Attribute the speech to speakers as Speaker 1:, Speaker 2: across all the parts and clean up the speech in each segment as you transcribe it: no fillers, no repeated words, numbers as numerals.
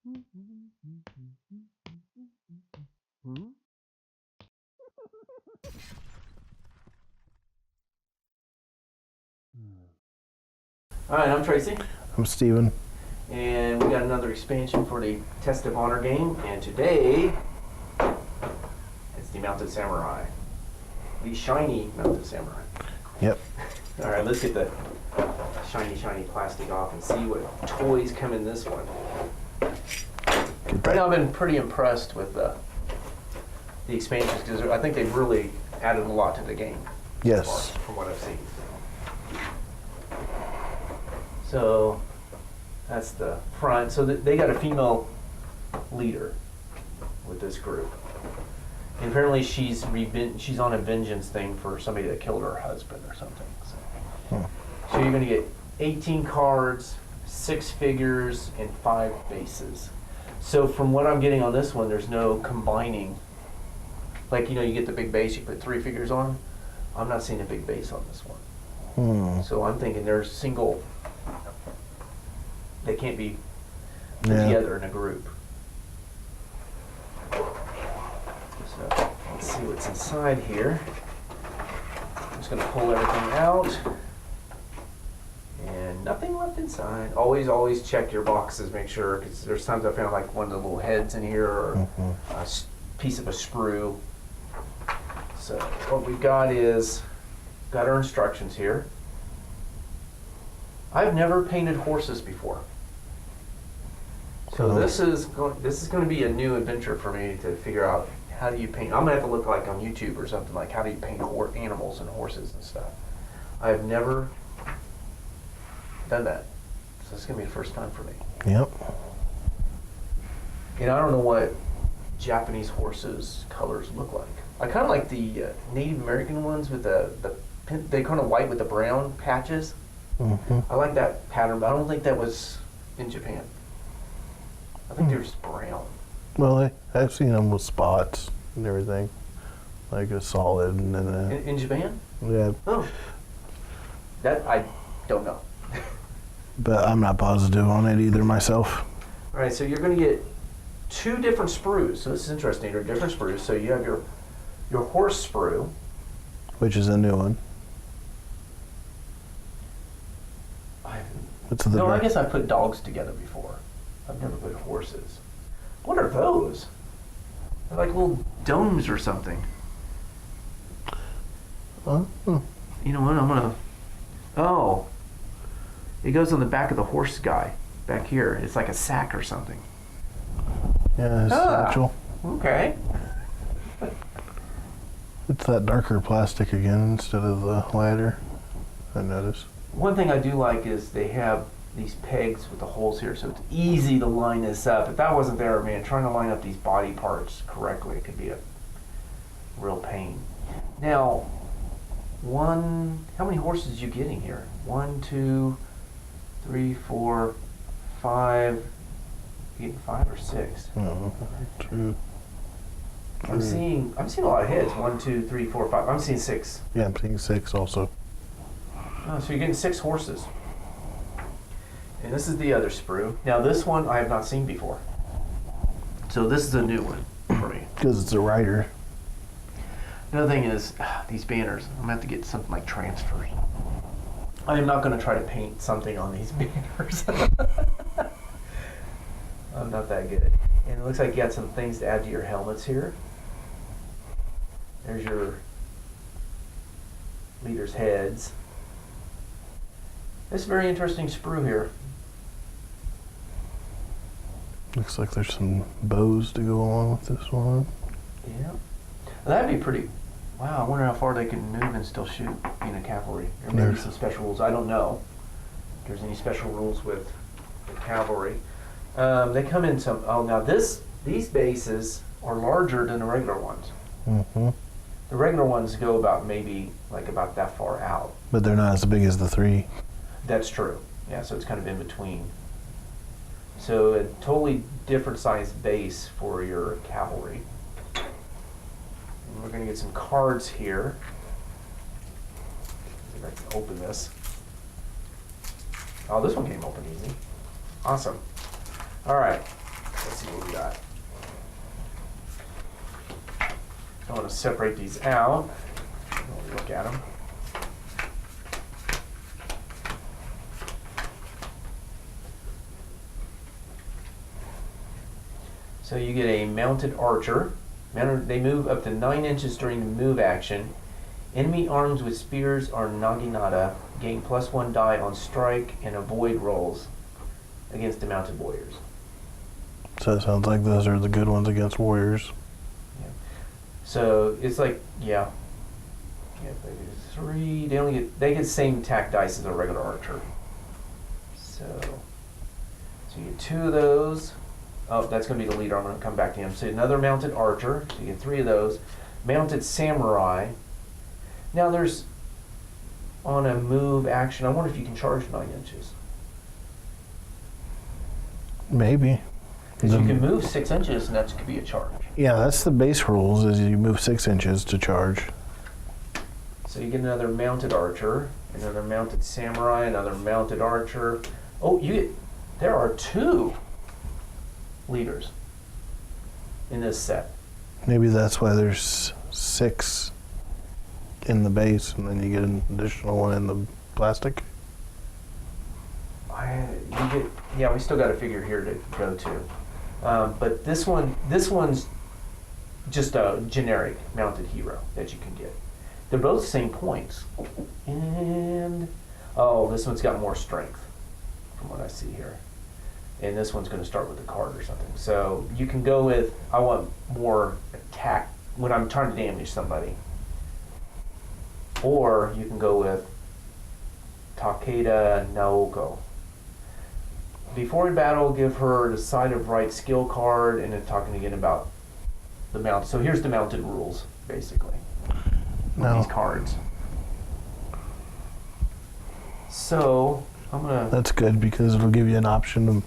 Speaker 1: All right, I'm Tracy.
Speaker 2: I'm Steven.
Speaker 1: And we got another expansion for the Test of Honor game. And today, it's the Mounted Samurai. The shiny Mounted Samurai.
Speaker 2: Yep.
Speaker 1: All right, let's get the shiny plastic off and see what toys come in this one. Right now, I've been pretty impressed with the expansions because I think they've really added a lot to the game.
Speaker 2: Yes.
Speaker 1: So far, from what I've seen. So that's the front. So they got a female leader with this group. And apparently she's on a vengeance thing for somebody that killed her husband or something. So you're going to get 18 cards, 6 figures, and 5 bases. So from what I'm getting on this one, there's no combining. Like, you get the big base, you put 3 figures on. I'm not seeing a big base on this one. So I'm thinking they're single. They can't be put together in a group. So let's see what's inside here. I'm just going to pull everything out. And nothing left inside. Always check your boxes, make sure, because there's times I found like one of the little heads in here or a piece of a screw. So what we've got is, got our instructions here. I've never painted horses before. So this is going to be a new adventure for me to figure out how do you paint. I'm going to have to look like on YouTube or something, like how do you paint animals and horses and stuff. I've never done that. So this is going to be the first time for me.
Speaker 2: Yep.
Speaker 1: And I don't know what Japanese horses colors look like. I kind of like the Native American ones with they kind of white with the brown patches. I like that pattern, but I don't think that was in Japan. I think they're just brown.
Speaker 2: Well, I've seen them with spots and everything, like a solid and then
Speaker 1: In Japan?
Speaker 2: yeah.
Speaker 1: Oh, that I don't know.
Speaker 2: But I'm not positive on it either myself.
Speaker 1: All right, so you're going to get 2 different sprues. So this is interesting. They're different sprues. So you have your horse sprue,
Speaker 2: Which is a new one.
Speaker 1: I guess I put dogs together before. I've never put horses. What are those? They're like little domes or something.
Speaker 2: Oh.
Speaker 1: You know what? I'm gonna. Oh, it goes on the back of the horse guy back here. It's like a sack or something.
Speaker 2: Yeah, it's natural.
Speaker 1: Okay.
Speaker 2: It's that darker plastic again instead of the lighter, I noticed.
Speaker 1: One thing I do like is they have these pegs with the holes here, so it's easy to line this up. If that wasn't there, man, trying to line up these body parts correctly could be a real pain. Now, how many horses are you getting here? 1, 2, 3, 4, 5. You getting 5 or 6?
Speaker 2: No, 2.
Speaker 1: I'm seeing a lot of hits. 1, 2, 3, 4, 5. I'm seeing 6.
Speaker 2: Yeah, I'm seeing 6 also.
Speaker 1: Oh, so you're getting 6 horses. And this is the other sprue. Now this one I have not seen before. So this is a new one for me.
Speaker 2: Because it's a rider.
Speaker 1: Another thing is, these banners. I'm going to have to get something like transfers. I am not going to try to paint something on these banners. I'm not that good. And it looks like you got some things to add to your helmets here. There's your leaders' heads. This is a very interesting sprue here.
Speaker 2: Looks like there's some bows to go along with this one.
Speaker 1: Yeah. That'd be pretty. Wow, I wonder how far they can move and still shoot being a cavalry. There may be some special rules. I don't know if there's any special rules with the cavalry. They come in some. Oh, now these bases are larger than the regular ones. The regular ones go about about that far out.
Speaker 2: But they're not as big as the 3.
Speaker 1: That's true. Yeah, so it's kind of in between. So a totally different size base for your cavalry. And we're going to get some cards here. See if I can open this. Oh, this one came open easy. Awesome. All right. Let's see what we got. I want to separate these out. Look at them. So you get a mounted archer. They move up to 9 inches during the move action. Enemy arms with spears or naginata gain +1 die on strike and avoid rolls against the mounted warriors.
Speaker 2: So it sounds like those are the good ones against warriors.
Speaker 1: Yeah. So it's like, yeah. Yeah, they do 3. They get the same attack dice as a regular archer. So you get 2 of those. Oh, that's going to be the leader. I'm going to come back to him. So another mounted archer. So you get 3 of those. Mounted samurai. Now there's, on a move action, I wonder if you can charge 9 inches.
Speaker 2: Maybe.
Speaker 1: Because you can move 6 inches and that could be a charge.
Speaker 2: Yeah, that's the base rules, is you move 6 inches to charge.
Speaker 1: So you get another mounted archer, another mounted samurai, another mounted archer. Oh, there are 2 leaders in this set.
Speaker 2: Maybe that's why there's 6 in the base, and then you get an additional one in the plastic.
Speaker 1: We still got a figure here to go to. But this one's just a generic mounted hero that you can get. They're both the same points. And, this one's got more strength from what I see here. And this one's going to start with a card or something. So you can go with, I want more attack when I'm trying to damage somebody. Or you can go with Takeda Naoko. Before battle, give her the side of right skill card, and then talking again about the mount. So here's the mounted rules, basically. These cards. So I'm gonna.
Speaker 2: That's good because it'll give you an option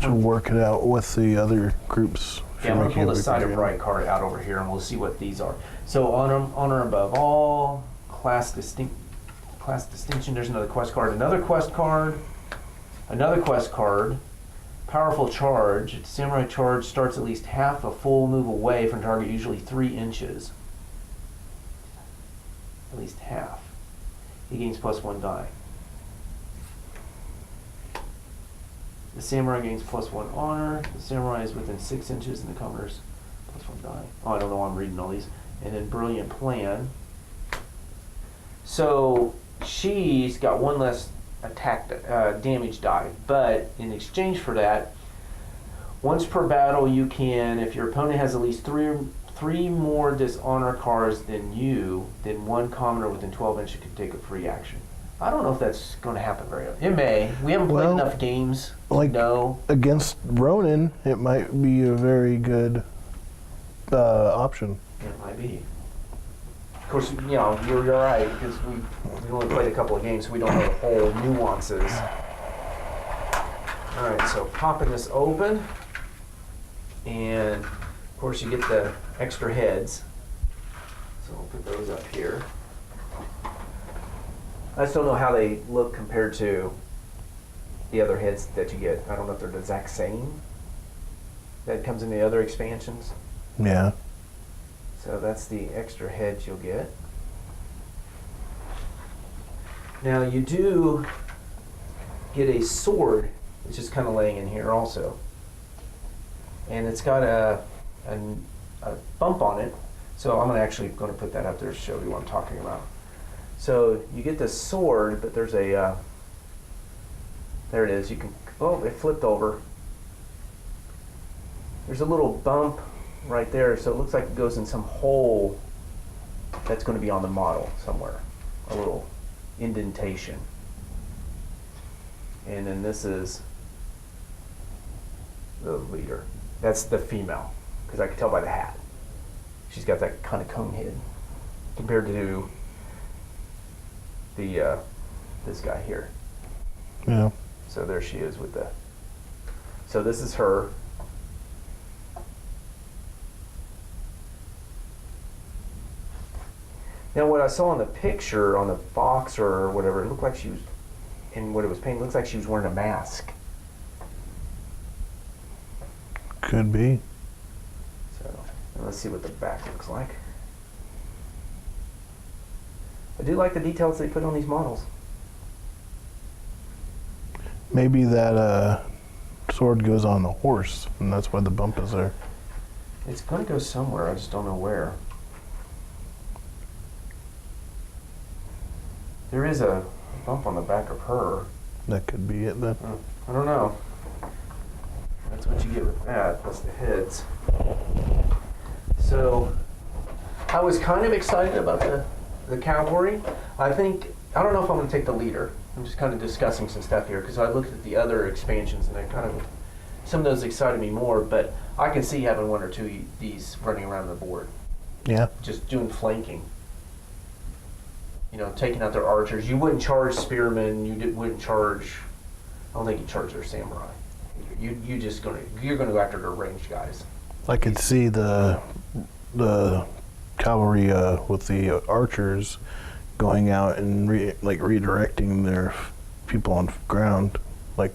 Speaker 2: to work it out with the other groups.
Speaker 1: Yeah, I'm gonna pull the side of right card out over here, and we'll see what these are. So honor above all, class distinction. There's another quest card. Another quest card. Another quest card. Powerful charge. Samurai charge starts at least half a full move away from target, usually 3 inches. At least half. He gains +1 die. The samurai gains +1 honor. The samurai is within 6 inches, and the commoners +1 die. Oh, I don't know why I'm reading all these. And then brilliant plan. So she's got 1 less attack damage die, but in exchange for that, once per battle you can, if your opponent has at least three more dishonor cards than you, then 1 commoner within 12 inches can take a free action. I don't know if that's going to happen very often. It may. We haven't played enough games. No.
Speaker 2: Against Ronin, it might be a very good option.
Speaker 1: It might be. Of course, you're right, because we only played a couple of games, so we don't know the whole nuances. All right, so popping this open, and of course you get the extra heads. So I'll put those up here. I just don't know how they look compared to the other heads that you get. I don't know if they're the exact same that comes in the other expansions.
Speaker 2: Yeah.
Speaker 1: So that's the extra heads you'll get. Now you do get a sword, which is kind of laying in here also. And it's got a bump on it. So I'm actually going to put that up there to show you what I'm talking about. So you get this sword, but there's a, there it is. You can, it flipped over. There's a little bump right there, so it looks like it goes in some hole that's going to be on the model somewhere, a little indentation. And then this is the leader. That's the female, because I can tell by the hat. She's got that kind of cone head compared to the this guy here.
Speaker 2: Yeah.
Speaker 1: So there she is with the. So this is her. Now, what I saw in the picture on the box or whatever, it looked like she was, in what it was painted, it looks like she was wearing a mask.
Speaker 2: Could be.
Speaker 1: So let's see what the back looks like. I do like the details they put on these models.
Speaker 2: Maybe that sword goes on the horse, and that's why the bump is there.
Speaker 1: It's going to go somewhere, I just don't know where. There is a bump on the back of her.
Speaker 2: That could be it then.
Speaker 1: I don't know. That's what you get with that. That's the heads. So I was kind of excited about the cavalry. I don't know if I'm going to take the leader. I'm just kind of discussing some stuff here because I looked at the other expansions and some of those excited me more, but I can see having one or two of these running around the board.
Speaker 2: Yeah.
Speaker 1: Just doing flanking. You know, taking out their archers. You wouldn't charge spearmen. Wouldn't charge. I don't think you charge their samurai. You're gonna go after their ranged guys.
Speaker 2: I could see the cavalry with the archers going out and redirecting their people on ground, like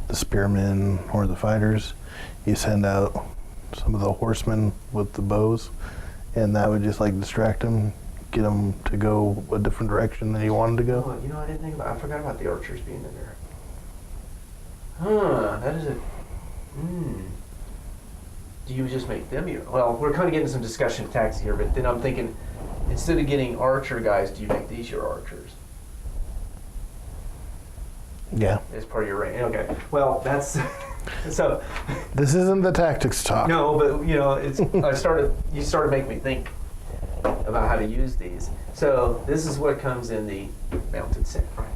Speaker 2: the spearmen or the fighters. You send out some of the horsemen with the bows, and that would just distract them, get them to go a different direction than you wanted to go.
Speaker 1: Oh, I forgot about the archers being in there. Huh, that is do you just make them well, we're kind of getting some discussion of tactics here, but then I'm thinking, instead of getting archer guys, do you make these your archers?
Speaker 2: Yeah.
Speaker 1: As part of your range. Okay. Well, that's so.
Speaker 2: This isn't the tactics talk.
Speaker 1: No, but you started making me think about how to use these. So this is what comes in the mounted samurai.